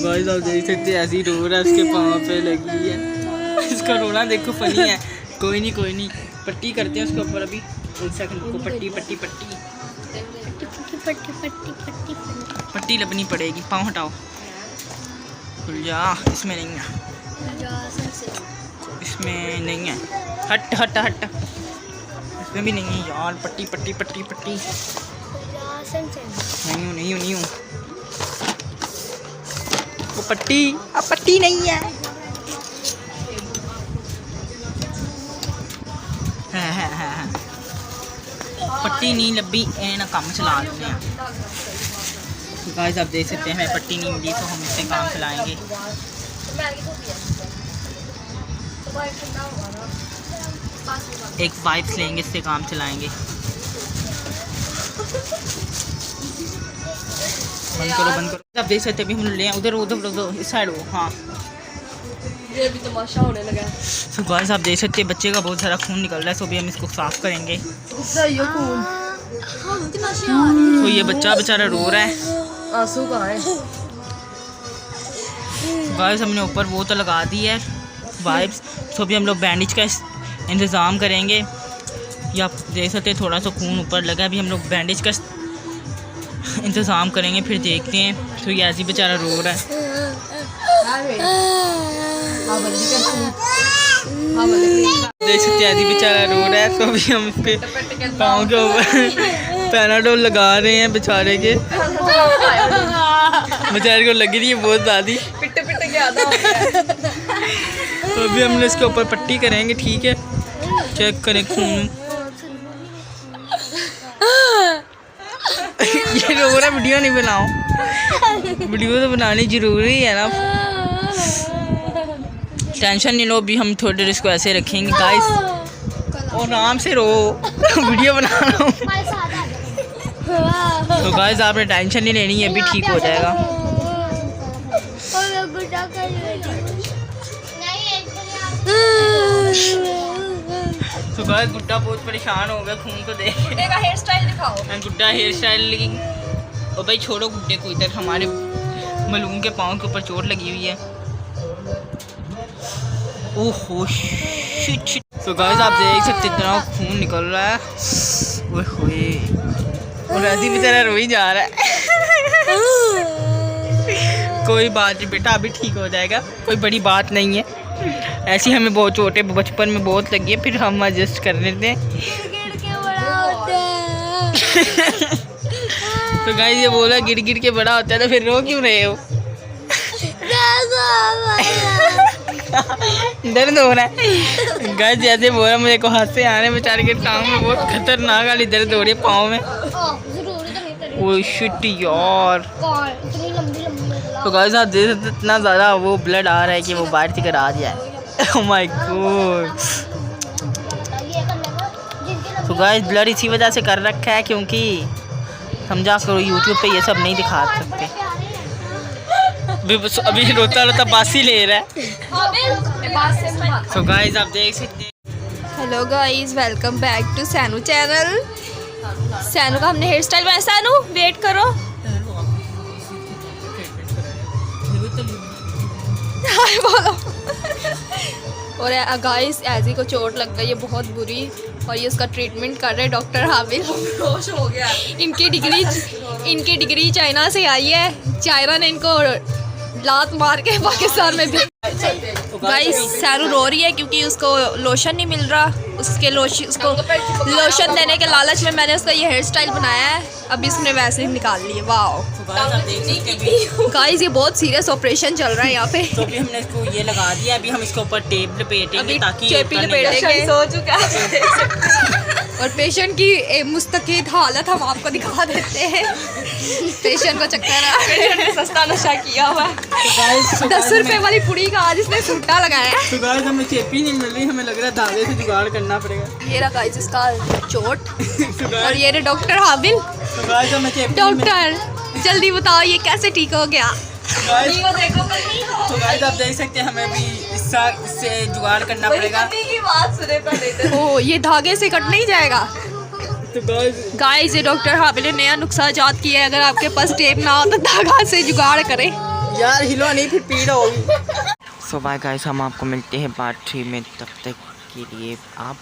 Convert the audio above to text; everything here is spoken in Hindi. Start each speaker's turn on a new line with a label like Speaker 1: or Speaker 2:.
Speaker 1: गाइस आप देख सकते हैं ऐसी रो रहा है, उसके पाँव पे लगी है। इसका रोना देखो फनी है। कोई नहीं पट्टी करते हैं उसके ऊपर अभी। एक सेकंड को पट्टी लगनी पड़ेगी। पाँव हटाओ। खुल जा। इसमें नहीं है, इसमें नहीं है। हट इसमें भी नहीं है यार। पट्टी नहीं हूँ वो पट्टी। अब पट्टी नहीं है। पट्टी नहीं लब्बी ना काम चला लेते हैं। गाइस आप देख सकते हैं पट्टी नहीं मिली तो हम इससे काम चलाएंगे। एक वाइप्स लेंगे, इससे काम चलाएंगे। बंद करो। आप देख सकते हैं अभी हम ले उधर इस साइड हो। हाँ
Speaker 2: ये भी तमाशा होने लगा।
Speaker 1: तो गाइस आप देख सकते हैं बच्चे का बहुत सारा खून निकल रहा है। तो अभी हम इसको साफ करेंगे। तो ये बच्चा बेचारा रो रहा है।
Speaker 2: आंसू कहाँ है?
Speaker 1: गाइस हमने ऊपर वो तो लगा दी है वाइप्स। तो अभी हम लोग बैंडेज का इंतज़ाम करेंगे। या आप देख सकते हैं थोड़ा सा खून ऊपर लगा है। अभी हम लोग बैंडेज का इंतज़ाम करेंगे, फिर देखते हैं। तो ये ऐसे ही बेचारा रो रहा है। देख सकते हैं ऐसे बेचारा रो रहा है। तो अभी हम इसके पाँव के ऊपर पैनाडोल लगा रहे हैं बेचारे के। बेचारे को लगी रही है बहुत ज़्यादा। तो अभी हमने इसके ऊपर पट्टी करेंगे। ठीक है, चेक करें खून। ये रो रहा, वीडियो नहीं बनाओ। वीडियो तो बनानी जरूरी है ना। टेंशन नहीं लो, अभी हम थोड़ी देर इसको ऐसे रखेंगे गाइस। और आराम से रो, वीडियो बना रहा हूँ। तो गाइस आपने टेंशन नहीं लेनी है, अभी ठीक हो जाएगा। तो गाइस गुड्डा बहुत परेशान हो गया खून को देख।
Speaker 2: गुड्डे का हेयर स्टाइल दिखाओ।
Speaker 1: गुड्डा हेयर स्टाइल। और भाई छोड़ो गुड्डे को, इधर हमारे मलूम के पाँव के ऊपर चोट लगी हुई है। ओहो शिट। तो गाइस आप देख सकते इतना खून निकल रहा है। ओए और ऐसी बेचारा रो ही जा रहा है। कोई बात नहीं बेटा, अभी ठीक हो जाएगा। कोई बड़ी बात नहीं है। ऐसी हमें बहुत चोटें बचपन में बहुत लगी है, फिर हम एडजस्ट कर लेते हैं। तो गाइस ये बोला गिर के बड़ा होता है, तो फिर रो क्यों रहे हो? दर्द हो रहा है गाइस। जैसे बोला मुझे को हाथ से आने बेचारे के टांग में बहुत खतरनाक वाली दर्द हो रही है पाँव में। ओह शिट यार। तो गाइस आप देख सकते इतना ज़्यादा वो ब्लड आ रहा है कि वो बाहर से करा दिया है। Oh my God. तो गाइस ब्लड इसी वजह से कर रखा है क्योंकि समझा करो यूट्यूब पे ये सब नहीं दिखा सकते। अभी रोता बासी ले रहा है। तो गाइस आप देख सकते हैं।
Speaker 2: Hello guys, welcome back to Sainu channel. Sainu का हमने हेयर स्टाइल बनाया। सैनू वेट करो। हाय बोलो। और गाइस ऐसी को चोट लग गई है बहुत बुरी, और ये उसका ट्रीटमेंट कर रहे हैं डॉक्टर हाबिल। होश हो गया। इनकी डिग्री चाइना से आई है। चाइना ने इनको लात मार के पाकिस्तान में भेज। गाइस सैनू रो रही है क्योंकि उसको लोशन नहीं मिल रहा। उसको लोशन देने के लालच में मैंने उसका ये हेयर स्टाइल बनाया है। अभी उसने वैसे ही निकाल लिए। वाओ गाइस ये बहुत सीरियस ऑपरेशन चल रहा है यहाँ पे।
Speaker 1: तो अभी हमने इसको ये लगा दिया। अभी हम इसके ऊपर टेप लपेटेंगे ताकि
Speaker 2: सो चुका है। और पेशेंट की मुस्तकिल हालत हम आपको दिखा देते हैं। पेशेंट को चक्कर आ रहा है। सस्ता नशा किया हुआ। 10 रुपए वाली पुड़ी का आज इसने सूटा लगाया।
Speaker 1: तो गाइस हमें चेपी नहीं मिल रही, हमें लग रहा है धागे से जुगाड़ करना पड़ेगा।
Speaker 2: ये रहा गाइस इसका चोट। और ये रहे डॉक्टर हाबिल।
Speaker 1: तो गाइस हमें चेपी
Speaker 2: डॉक्टर जल्दी बताओ ये कैसे ठीक हो गया।
Speaker 1: तो गाइस आप देख सकते हैं हमें भी इससे जुगाड़ करना पड़ेगा।
Speaker 2: ओ ये धागे से कट नहीं जाएगा।
Speaker 1: तो गाइस
Speaker 2: ये डॉक्टर हाबिल ने नया नुस्खा इजाद किया है। अगर आपके पास टेप ना हो तो धागा से जुगाड़ करें।
Speaker 1: यार हिलो नहीं, फिर पीड़ा होगी। सो बाय गाइस, हम आपको मिलते हैं पार्ट 3 में, तब तक के लिए आप